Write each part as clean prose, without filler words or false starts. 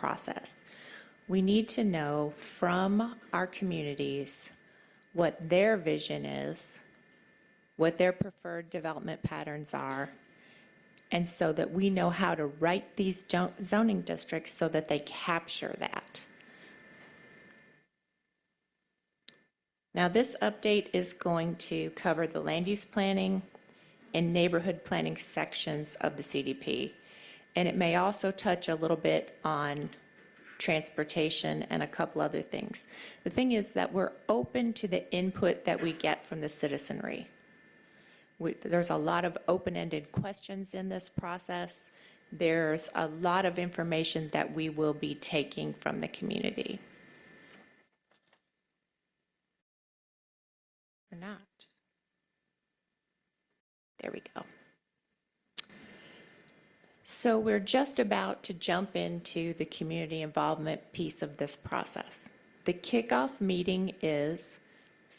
process. We need to know from our communities what their vision is, what their preferred development patterns are, and so that we know how to write these zoning districts so that they capture that. Now, this update is going to cover the land use planning and neighborhood planning sections of the CDP. And it may also touch a little bit on transportation and a couple other things. The thing is that we're open to the input that we get from the citizenry. There's a lot of open-ended questions in this process. There's a lot of information that we will be taking from the community. Or not. There we go. So we're just about to jump into the community involvement piece of this process. The kickoff meeting is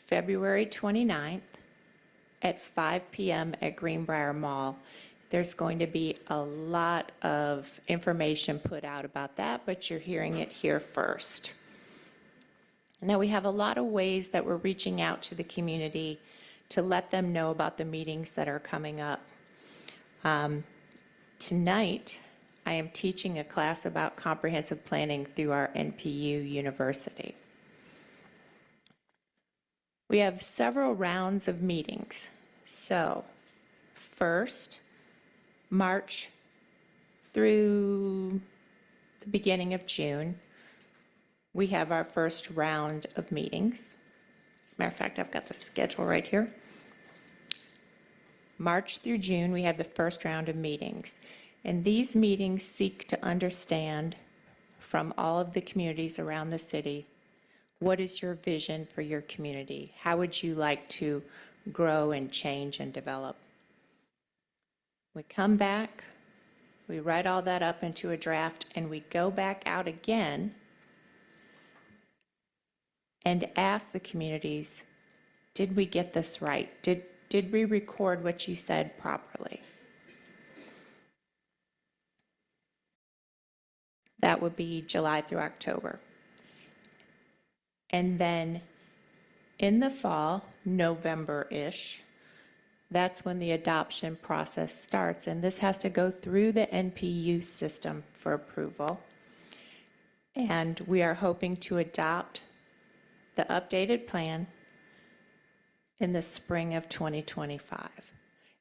February 29th at 5 p.m. at Greenbrier Mall. There's going to be a lot of information put out about that, but you're hearing it here first. Now, we have a lot of ways that we're reaching out to the community to let them know about the meetings that are coming up. Tonight, I am teaching a class about comprehensive planning through our NPU University. We have several rounds of meetings. So, first, March through the beginning of June, we have our first round of meetings. As a matter of fact, I've got the schedule right here. March through June, we have the first round of meetings. And these meetings seek to understand from all of the communities around the city, what is your vision for your community? How would you like to grow and change and develop? We come back, we write all that up into a draft, and we go back out again and ask the communities, did we get this right? Did we record what you said properly? That would be July through October. And then in the fall, November-ish, that's when the adoption process starts. And this has to go through the NPU system for approval. And we are hoping to adopt the updated plan in the spring of 2025.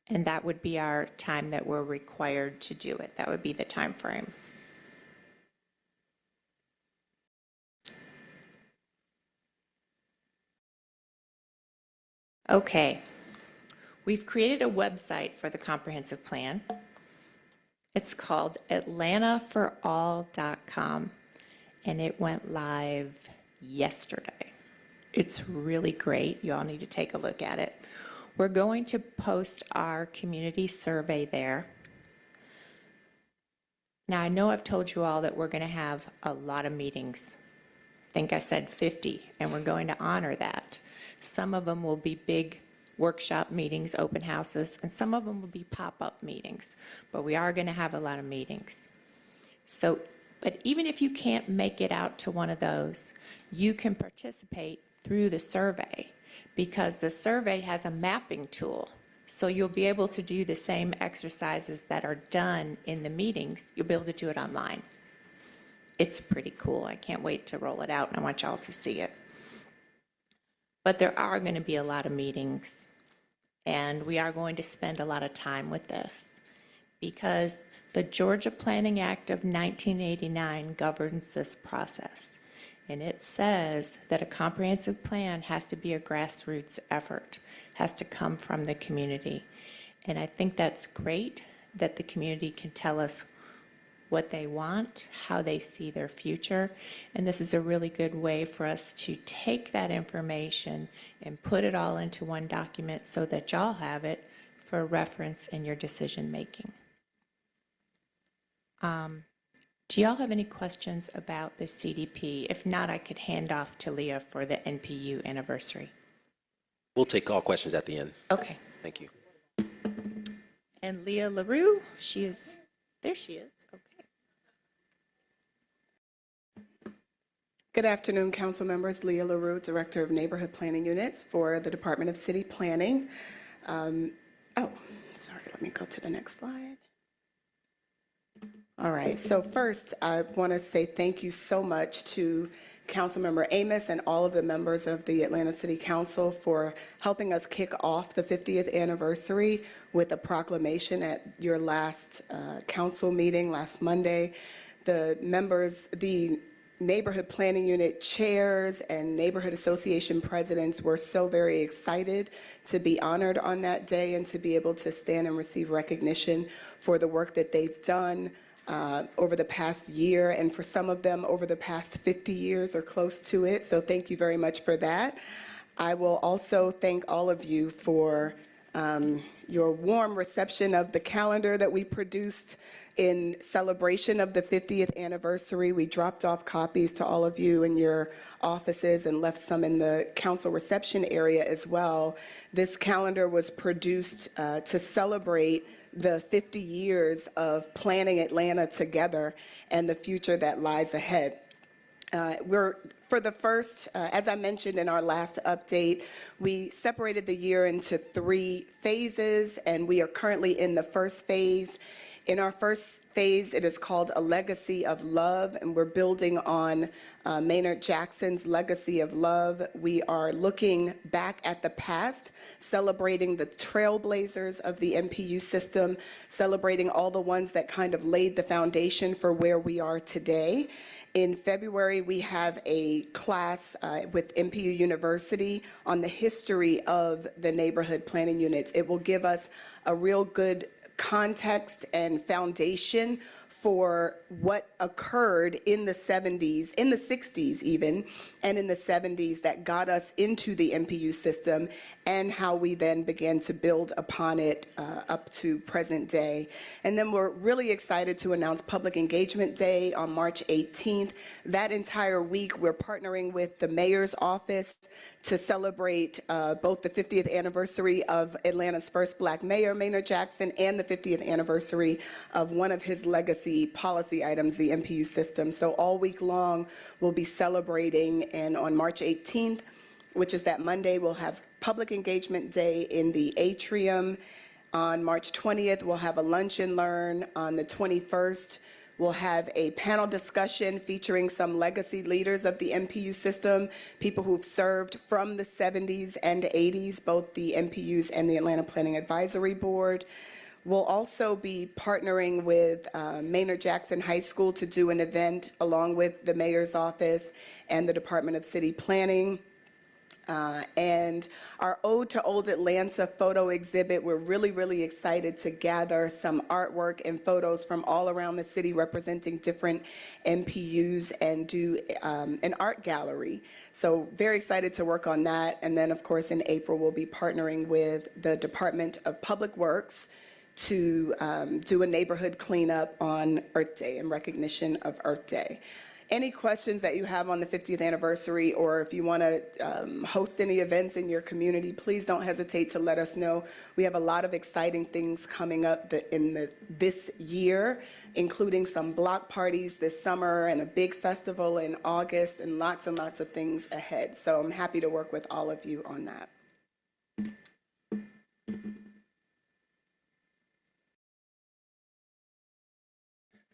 And that would be our time that we're required to do it. That would be the time frame. Okay, we've created a website for the comprehensive plan. It's called atlantaforall.com, and it went live yesterday. It's really great. You all need to take a look at it. We're going to post our community survey there. Now, I know I've told you all that we're going to have a lot of meetings. I think I said 50, and we're going to honor that. Some of them will be big workshop meetings, open houses, and some of them will be pop-up meetings. But we are going to have a lot of meetings. So, but even if you can't make it out to one of those, you can participate through the survey, because the survey has a mapping tool. So you'll be able to do the same exercises that are done in the meetings. You'll be able to do it online. It's pretty cool. I can't wait to roll it out, and I want y'all to see it. But there are going to be a lot of meetings, and we are going to spend a lot of time with this, because the Georgia Planning Act of 1989 governs this process. And it says that a comprehensive plan has to be a grassroots effort, has to come from the community. And I think that's great that the community can tell us what they want, how they see their future. And this is a really good way for us to take that information and put it all into one document so that y'all have it for reference in your decision making. Do y'all have any questions about the CDP? If not, I could hand off to Leah for the NPU anniversary. We'll take all questions at the end. Okay. Thank you. And Leah LaRue, there she is. Good afternoon, council members. Leah LaRue, Director of Neighborhood Planning Units for the Department of City Planning. Let me go to the next slide. All right, so first, I want to say thank you so much to Councilmember Amos and all of the members of the Atlanta City Council for helping us kick off the 50th anniversary with a proclamation at your last council meeting last Monday. The members, the neighborhood planning unit chairs and neighborhood association presidents were so very excited to be honored on that day and to be able to stand and receive recognition for the work that they've done over the past year, and for some of them over the past 50 years or close to it. So thank you very much for that. I will also thank all of you for your warm reception of the calendar that we produced in celebration of the 50th anniversary. We dropped off copies to all of you in your offices and left some in the council reception area as well. This calendar was produced to celebrate the 50 years of planning Atlanta together and the future that lies ahead. For the first, as I mentioned in our last update, we separated the year into 3 phases, and we are currently in the first phase. In our first phase, it is called A Legacy of Love, and we're building on Maynard Jackson's legacy of love. We are looking back at the past, celebrating the trailblazers of the MPU system, celebrating all the ones that kind of laid the foundation for where we are today. In February, we have a class with MPU University on the history of the neighborhood planning units. It will give us a real good context and foundation for what occurred in the 70s, in the 60s even, and in the 70s that got us into the MPU system, and how we then began to build upon it up to present day. And then we're really excited to announce Public Engagement Day on March 18th. That entire week, we're partnering with the mayor's office to celebrate both the 50th anniversary of Atlanta's first Black mayor, Maynard Jackson, and the 50th anniversary of one of his legacy policy items, the MPU system. So all week long, we'll be celebrating, and on March 18th, which is that Monday, we'll have Public Engagement Day in the atrium. On March 20th, we'll have a lunch and learn. On the 21st, we'll have a panel discussion featuring some legacy leaders of the MPU system, people who've served from the 70s and 80s, both the MPUs and the Atlanta Planning Advisory Board. We'll also be partnering with Maynard Jackson High School to do an event along with the mayor's office and the Department of City Planning. And our Ode to Old Atlanta photo exhibit, we're really excited to gather some artwork and photos from all around the city representing different MPUs and do an art gallery. So very excited to work on that. And then, of course, in April, we'll be partnering with the Department of Public Works to do a neighborhood cleanup on Earth Day in recognition of Earth Day. Any questions that you have on the 50th anniversary, or if you want to host any events in your community, please don't hesitate to let us know. We have a lot of exciting things coming up this year, including some block parties this summer and a big festival in August, and lots of things ahead. So I'm happy to work with all of you on that.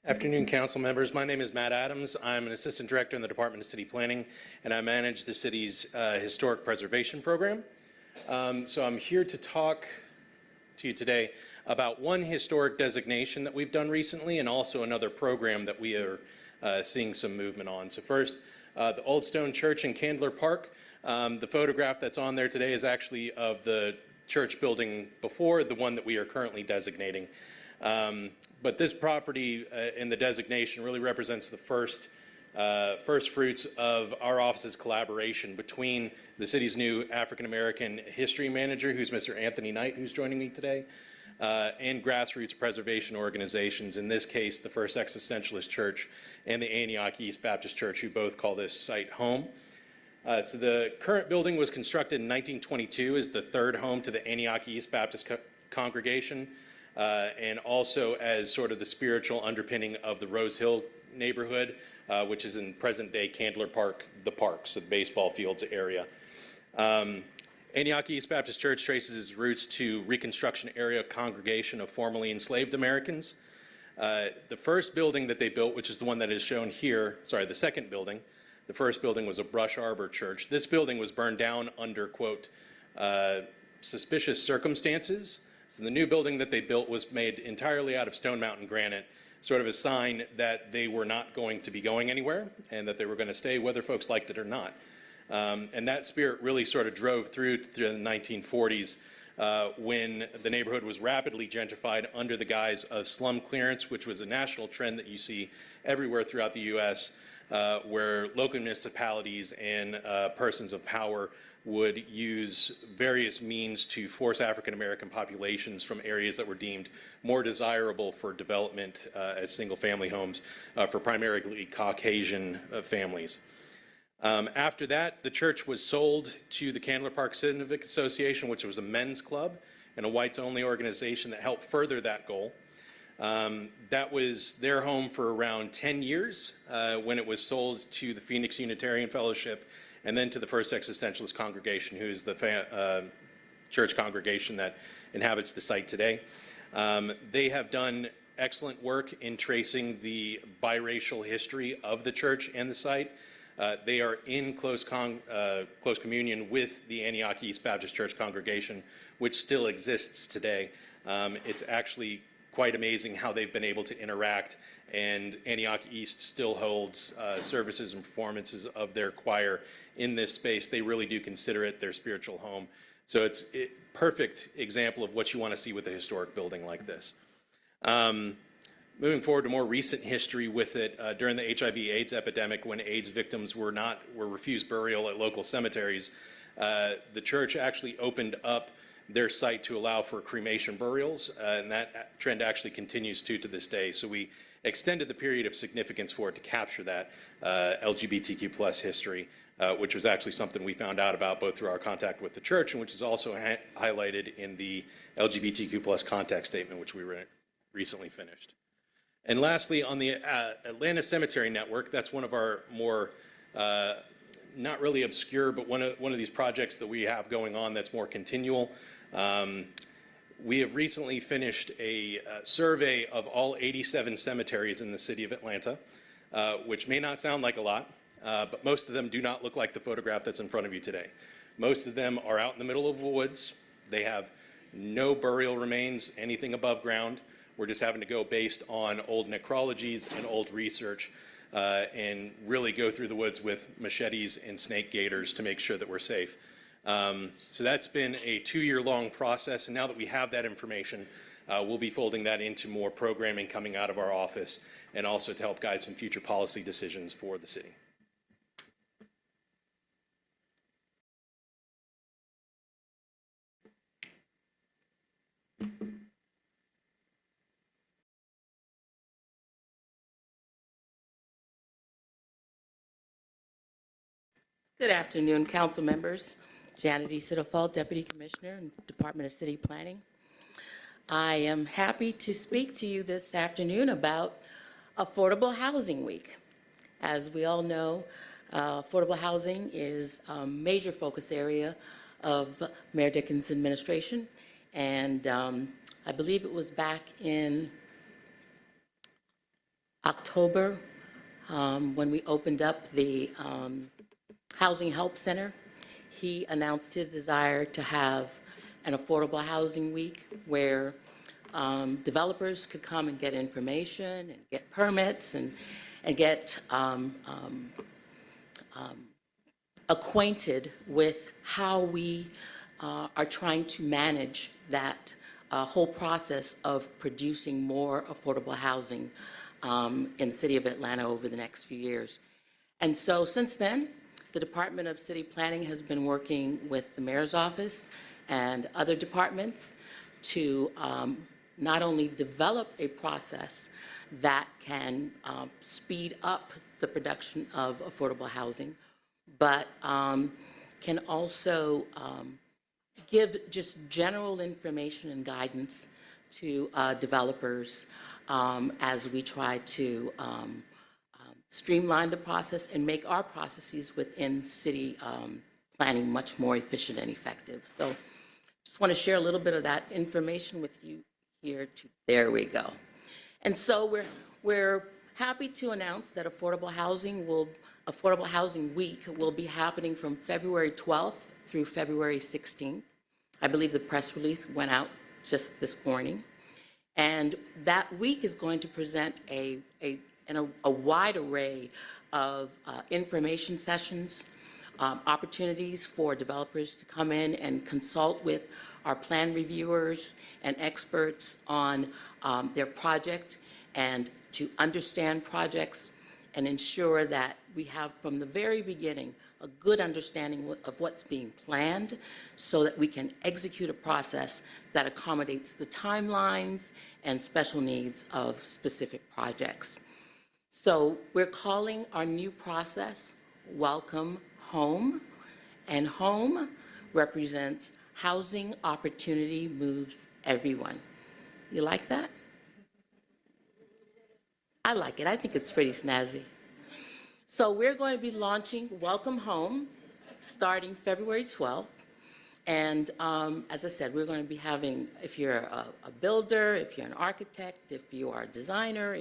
Afternoon, council members. My name is Matt Adams. I'm an assistant director in the Department of City Planning, and I manage the city's historic preservation program. So I'm here to talk to you today about one historic designation that we've done recently, and also another program that we are seeing some movement on. So first, the Old Stone Church in Candler Park. The photograph that's on there today is actually of the church building before the one that we are currently designating. But this property in the designation really represents the first fruits of our office's collaboration between the city's new African-American history manager, who's Mr. Anthony Knight, who's joining me today, and grassroots preservation organizations, in this case, the First Existentialist Church and the Antioch East Baptist Church, who both call this site home. So the current building was constructed in 1922 as the third home to the Antioch East Baptist congregation, and also as sort of the spiritual underpinning of the Rose Hill neighborhood, which is in present-day Candler Park, the park, so the baseball fields area. Antioch East Baptist Church traces its roots to Reconstruction area congregation of formerly enslaved Americans. The first building that they built, which is the one that is shown here, sorry, the second building, the first building was a Brush Arbor church. This building was burned down under, quote, suspicious circumstances. So the new building that they built was made entirely out of Stone Mountain granite, sort of a sign that they were not going to be going anywhere and that they were going to stay whether folks liked it or not. And that spirit really sort of drove through the 1940s when the neighborhood was rapidly gentrified under the guise of slum clearance, which was a national trend that you see everywhere throughout the U.S., where local municipalities and persons of power would use various means to force African-American populations from areas that were deemed more desirable for development as single-family homes for primarily Caucasian families. After that, the church was sold to the Candler Park Civic Association, which was a men's club and a whites-only organization that helped further that goal. That was their home for around 10 years when it was sold to the Phoenix Unitarian Fellowship and then to the First Existentialist Congregation, who is the church congregation that inhabits the site today. They have done excellent work in tracing the biracial history of the church and the site. They are in close communion with the Antioch East Baptist Church congregation, which still exists today. It's actually quite amazing how they've been able to interact, and Antioch East still holds services and performances of their choir in this space. They really do consider it their spiritual home. So it's a perfect example of what you want to see with a historic building like this. Moving forward to more recent history with it, during the HIV/AIDS epidemic, when AIDS victims were refused burial at local cemeteries, the church actually opened up their site to allow for cremation burials, and that trend actually continues to this day. So we extended the period of significance for it to capture that LGBTQ plus history, which was actually something we found out about both through our contact with the church and which is also highlighted in the LGBTQ plus contact statement, which we recently finished. And lastly, on the Atlanta Cemetery Network, that's one of our more not really obscure, but one of these projects that we have going on that's more continual. We have recently finished a survey of all 87 cemeteries in the city of Atlanta, which may not sound like a lot, but most of them do not look like the photograph that's in front of you today. Most of them are out in the middle of the woods. They have no burial remains, anything above ground. We're just having to go based on old necrologies and old research and really go through the woods with machetes and snake gaiters to make sure that we're safe. So that's been a 2-year-long process, and now that we have that information, we'll be folding that into more programming coming out of our office and also to help guide some future policy decisions for the city. Good afternoon, council members. Janet E. Siddlefault, Deputy Commissioner in Department of City Planning. I am happy to speak to you this afternoon about Affordable Housing Week. As we all know, affordable housing is a major focus area of Mayor Dickens' administration, and I believe it was back in October when we opened up the Housing Help Center. He announced his desire to have an affordable housing week where developers could come and get information and get permits and get acquainted with how we are trying to manage that whole process of producing more affordable housing in the city of Atlanta over the next few years. And so since then, the Department of City Planning has been working with the Mayor's Office and other departments to not only develop a process that can speed up the production of affordable housing, but can also give just general information and guidance to developers as we try to streamline the process and make our processes within city planning much more efficient and effective. So just want to share a little bit of that information with you here. There we go. And so we're happy to announce that Affordable Housing Week will be happening from February 12th through February 16th. I believe the press release went out just this morning. And that week is going to present a wide array of information sessions, opportunities for developers to come in and consult with our plan reviewers and experts on their project and to understand projects and ensure that we have from the very beginning a good understanding of what's being planned so that we can execute a process that accommodates the timelines and special needs of specific projects. So we're calling our new process Welcome Home, and home represents housing opportunity moves everyone. You like that? I like it. I think it's pretty snazzy. So we're going to be launching Welcome Home starting February 12th. And as I said, we're going to be having, if you're a builder, if you're an architect, if you are a designer,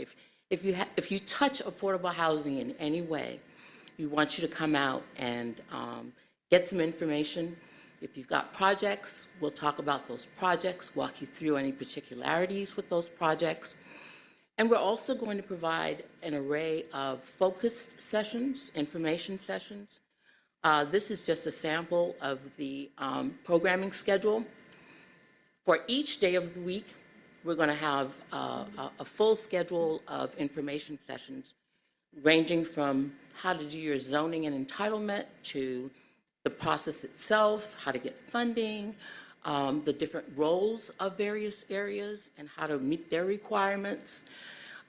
if you touch affordable housing in any way, we want you to come out and get some information. If you've got projects, we'll talk about those projects, walk you through any particularities with those projects. And we're also going to provide an array of focused sessions, information sessions. This is just a sample of the programming schedule. For each day of the week, we're going to have a full schedule of information sessions ranging from how to do your zoning and entitlement to the process itself, how to get funding, the different roles of various areas and how to meet their requirements.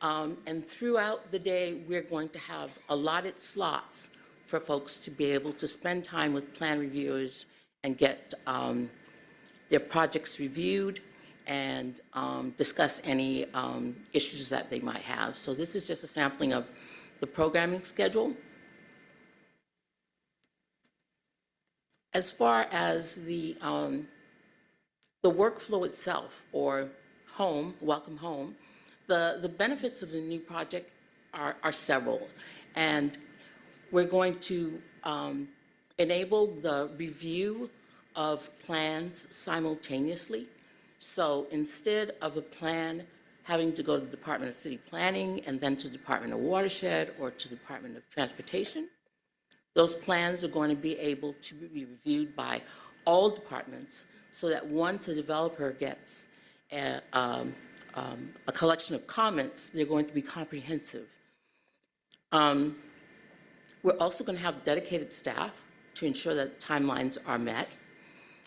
And throughout the day, we're going to have allotted slots for folks to be able to spend time with plan reviewers and get their projects reviewed and discuss any issues that they might have. So this is just a sampling of the programming schedule. As far as the workflow itself, or home, Welcome Home, the benefits of the new project are several. And we're going to enable the review of plans simultaneously. So instead of a plan having to go to the Department of City Planning and then to the Department of Watershed or to the Department of Transportation, those plans are going to be able to be reviewed by all departments so that once a developer gets a collection of comments, they're going to be comprehensive. We're also going to have dedicated staff to ensure that timelines are met.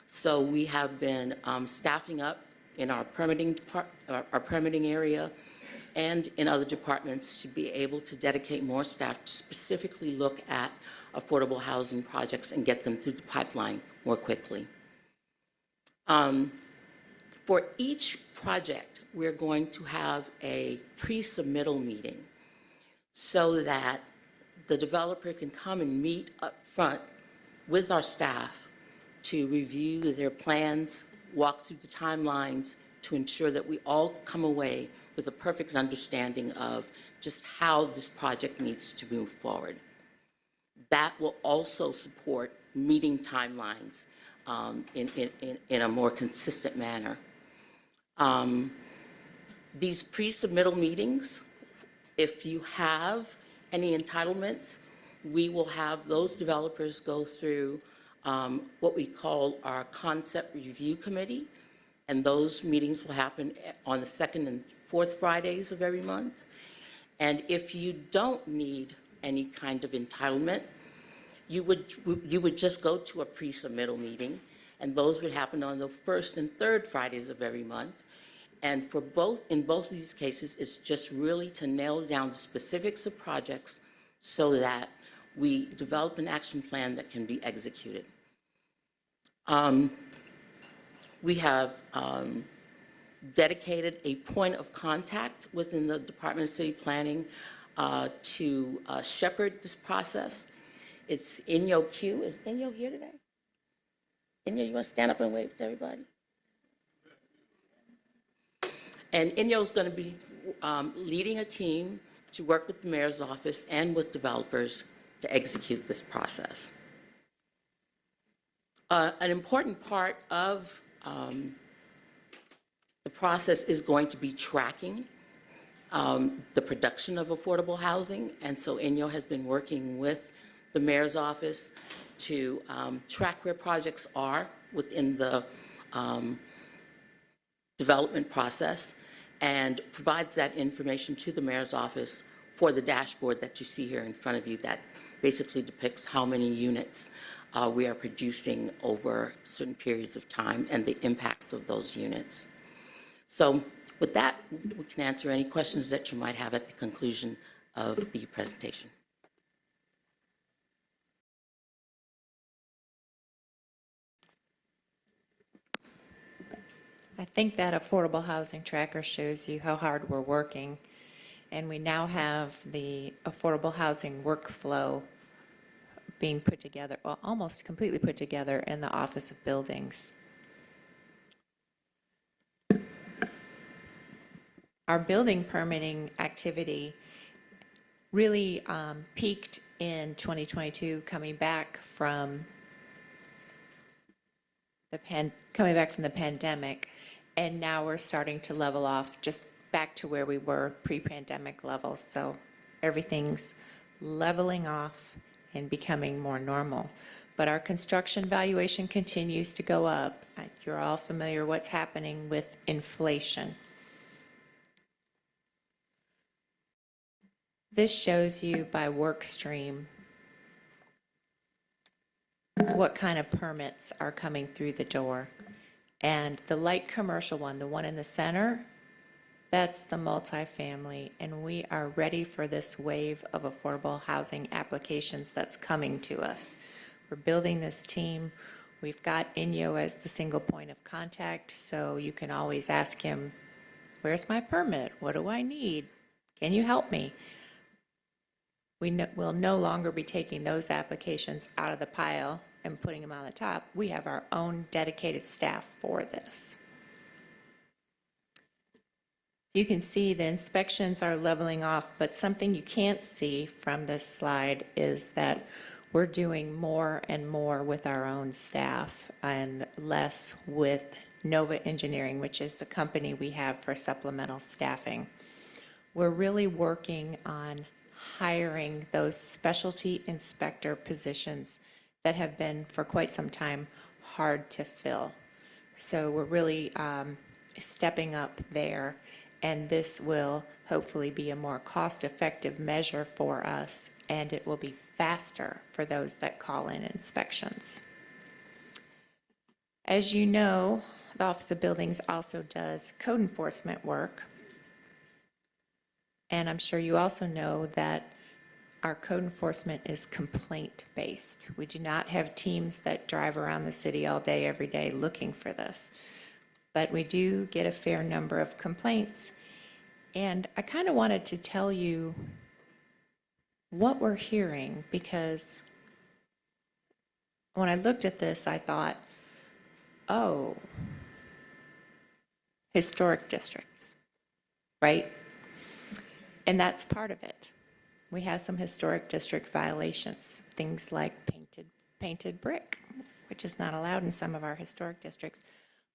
So we have been staffing up in our permitting area and in other departments to be able to dedicate more staff to specifically look at affordable housing projects and get them through the pipeline more quickly. For each project, we're going to have a pre-submittal meeting so that the developer can come and meet up front with our staff to review their plans, walk through the timelines to ensure that we all come away with a perfect understanding of just how this project needs to move forward. That will also support meeting timelines in a more consistent manner. These pre-submittal meetings, if you have any entitlements, we will have those developers go through what we call our concept review committee, and those meetings will happen on the second and fourth Fridays of every month. And if you don't need any kind of entitlement, you would just go to a pre-submittal meeting, and those would happen on the first and third Fridays of every month. And in both of these cases, it's just really to nail down the specifics of projects so that we develop an action plan that can be executed. We have dedicated a point of contact within the Department of City Planning to shepherd this process. It's Inyo Q. Is Inyo here today? Inyo, you want to stand up and wave to everybody? And Inyo's going to be leading a team to work with the mayor's office and with developers to execute this process. An important part of the process is going to be tracking the production of affordable housing. And so Inyo has been working with the mayor's office to track where projects are within the development process and provides that information to the mayor's office for the dashboard that you see here in front of you that basically depicts how many units we are producing over certain periods of time and the impacts of those units. So with that, we can answer any questions that you might have at the conclusion of the presentation. I think that affordable housing tracker shows you how hard we're working. And we now have the affordable housing workflow being put together, well, almost completely put together in the Office of Buildings. Our building permitting activity really peaked in 2022, coming back from the pandemic, and now we're starting to level off just back to where we were pre-pandemic levels. So everything's leveling off and becoming more normal. But our construction valuation continues to go up. You're all familiar what's happening with inflation. This shows you by work stream what kind of permits are coming through the door. And the light commercial one, the one in the center, that's the multifamily, and we are ready for this wave of affordable housing applications that's coming to us. We're building this team. We've got Inyo as the single point of contact, so you can always ask him, where's my permit? What do I need? Can you help me? We'll no longer be taking those applications out of the pile and putting them on the top. We have our own dedicated staff for this. You can see the inspections are leveling off, but something you can't see from this slide is that we're doing more and more with our own staff and less with Nova Engineering, which is the company we have for supplemental staffing. We're really working on hiring those specialty inspector positions that have been for quite some time hard to fill. So we're really stepping up there, and this will hopefully be a more cost-effective measure for us, and it will be faster for those that call in inspections. As you know, the Office of Buildings also does code enforcement work. And I'm sure you also know that our code enforcement is complaint-based. We do not have teams that drive around the city all day, every day looking for this. But we do get a fair number of complaints. And I kind of wanted to tell you what we're hearing, because when I looked at this, I thought, oh, historic districts, right? And that's part of it. We have some historic district violations, things like painted brick, which is not allowed in some of our historic districts.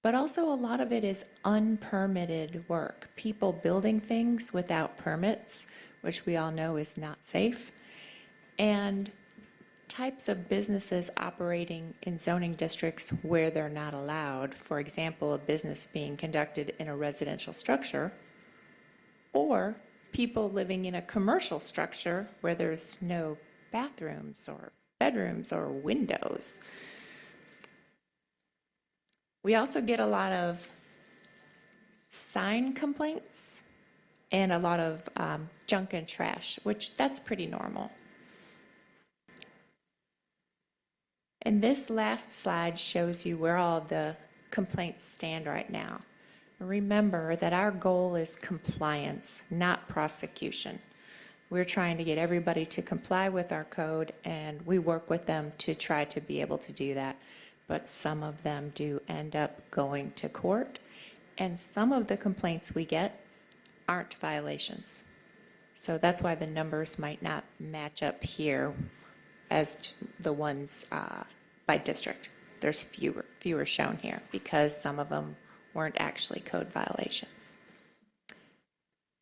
But also a lot of it is unpermitted work, people building things without permits, which we all know is not safe, and types of businesses operating in zoning districts where they're not allowed. For example, a business being conducted in a residential structure, or people living in a commercial structure where there's no bathrooms or bedrooms or windows. We also get a lot of sign complaints and a lot of junk and trash, which that's pretty normal. And this last slide shows you where all of the complaints stand right now. Remember that our goal is compliance, not prosecution. We're trying to get everybody to comply with our code, and we work with them to try to be able to do that. But some of them do end up going to court, and some of the complaints we get aren't violations. So that's why the numbers might not match up here as the ones by district. There's fewer shown here because some of them weren't actually code violations.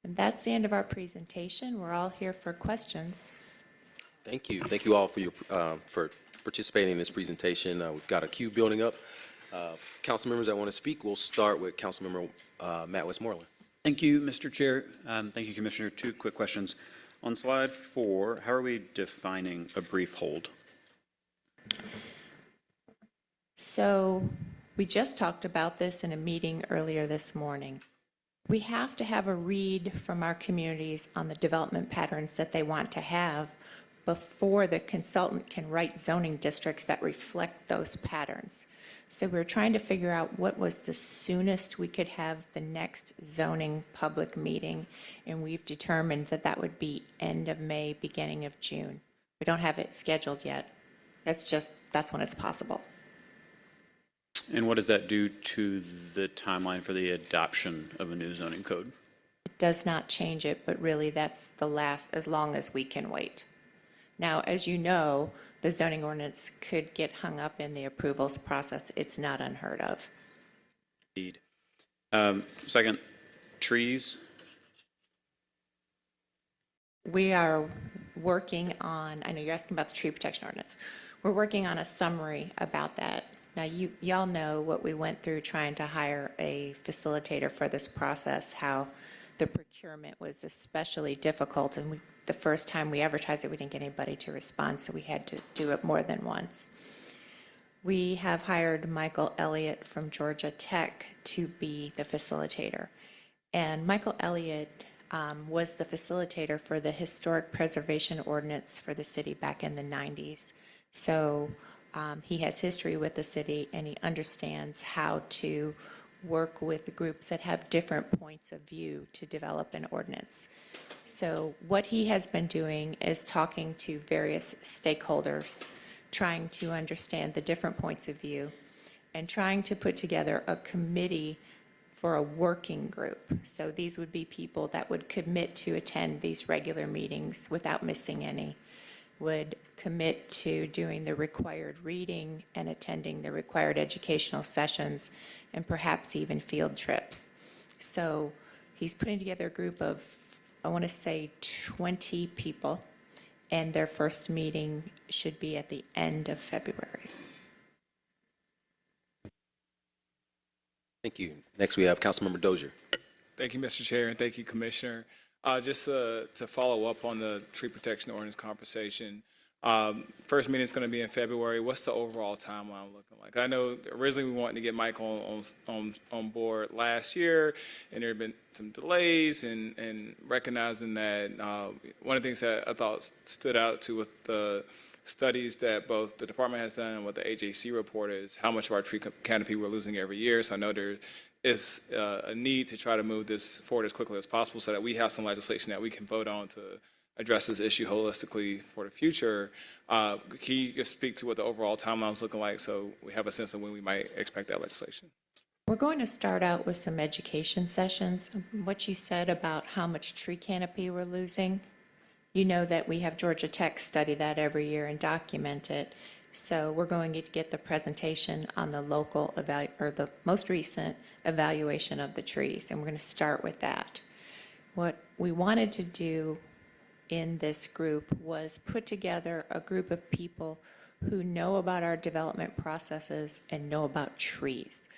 And that's the end of our presentation. We're all here for questions. Thank you. Thank you all for your for participating in this presentation. We've got a queue building up. Council members that want to speak, we'll start with Councilmember Matt Westmoreland. Thank you, Mr. Chair. Thank you, Commissioner. 2 quick questions. On slide 4, how are we defining a brief hold? So we just talked about this in a meeting earlier this morning. We have to have a read from our communities on the development patterns that they want to have before the consultant can write zoning districts that reflect those patterns. So we're trying to figure out what was the soonest we could have the next zoning public meeting, and we've determined that that would be end of May, beginning of June. We don't have it scheduled yet. That's when it's possible. And what does that do to the timeline for the adoption of a new zoning code? It does not change it, but really that's the last, as long as we can wait. Now, as you know, the zoning ordinance could get hung up in the approvals process. It's not unheard of. Indeed. Second, trees. We are working on, I know you're asking about the tree protection ordinance. We're working on a summary about that. Now, y'all know what we went through trying to hire a facilitator for this process, how the procurement was especially difficult, and the first time we advertised it, we didn't get anybody to respond, so we had to do it more than once. We have hired Michael Elliott from Georgia Tech to be the facilitator. And Michael Elliott was the facilitator for the historic preservation ordinance for the city back in the 90s. So he has history with the city, and he understands how to work with groups that have different points of view to develop an ordinance. So what he has been doing is talking to various stakeholders, trying to understand the different points of view, and trying to put together a committee for a working group. So these would be people that would commit to attend these regular meetings without missing any, would commit to doing the required reading and attending the required educational sessions, and perhaps even field trips. So he's putting together a group of, I want to say 20 people, and their first meeting should be at the end of February. Thank you. Next, we have Councilmember Dozier. Thank you, Mr. Chair, and thank you, Commissioner. Just to follow up on the tree protection ordinance conversation, first meeting is going to be in February. What's the overall timeline looking like? I know originally we wanted to get Mike on board last year, and there have been some delays, and recognizing that one of the things that I thought stood out to with the studies that both the department has done and what the AJC report is how much of our tree canopy we're losing every year. So I know there is a need to try to move this forward as quickly as possible so that we have some legislation that we can vote on to address this issue holistically for the future. Can you just speak to what the overall timeline is looking like so we have a sense of when we might expect that legislation? We're going to start out with some education sessions. What you said about how much tree canopy we're losing, you know that we have Georgia Tech study that every year and document it. So we're going to get the presentation on the local or the most recent evaluation of the trees, and we're going to start with that. What we wanted to do in this group was put together a group of people who know about our development processes and know about trees.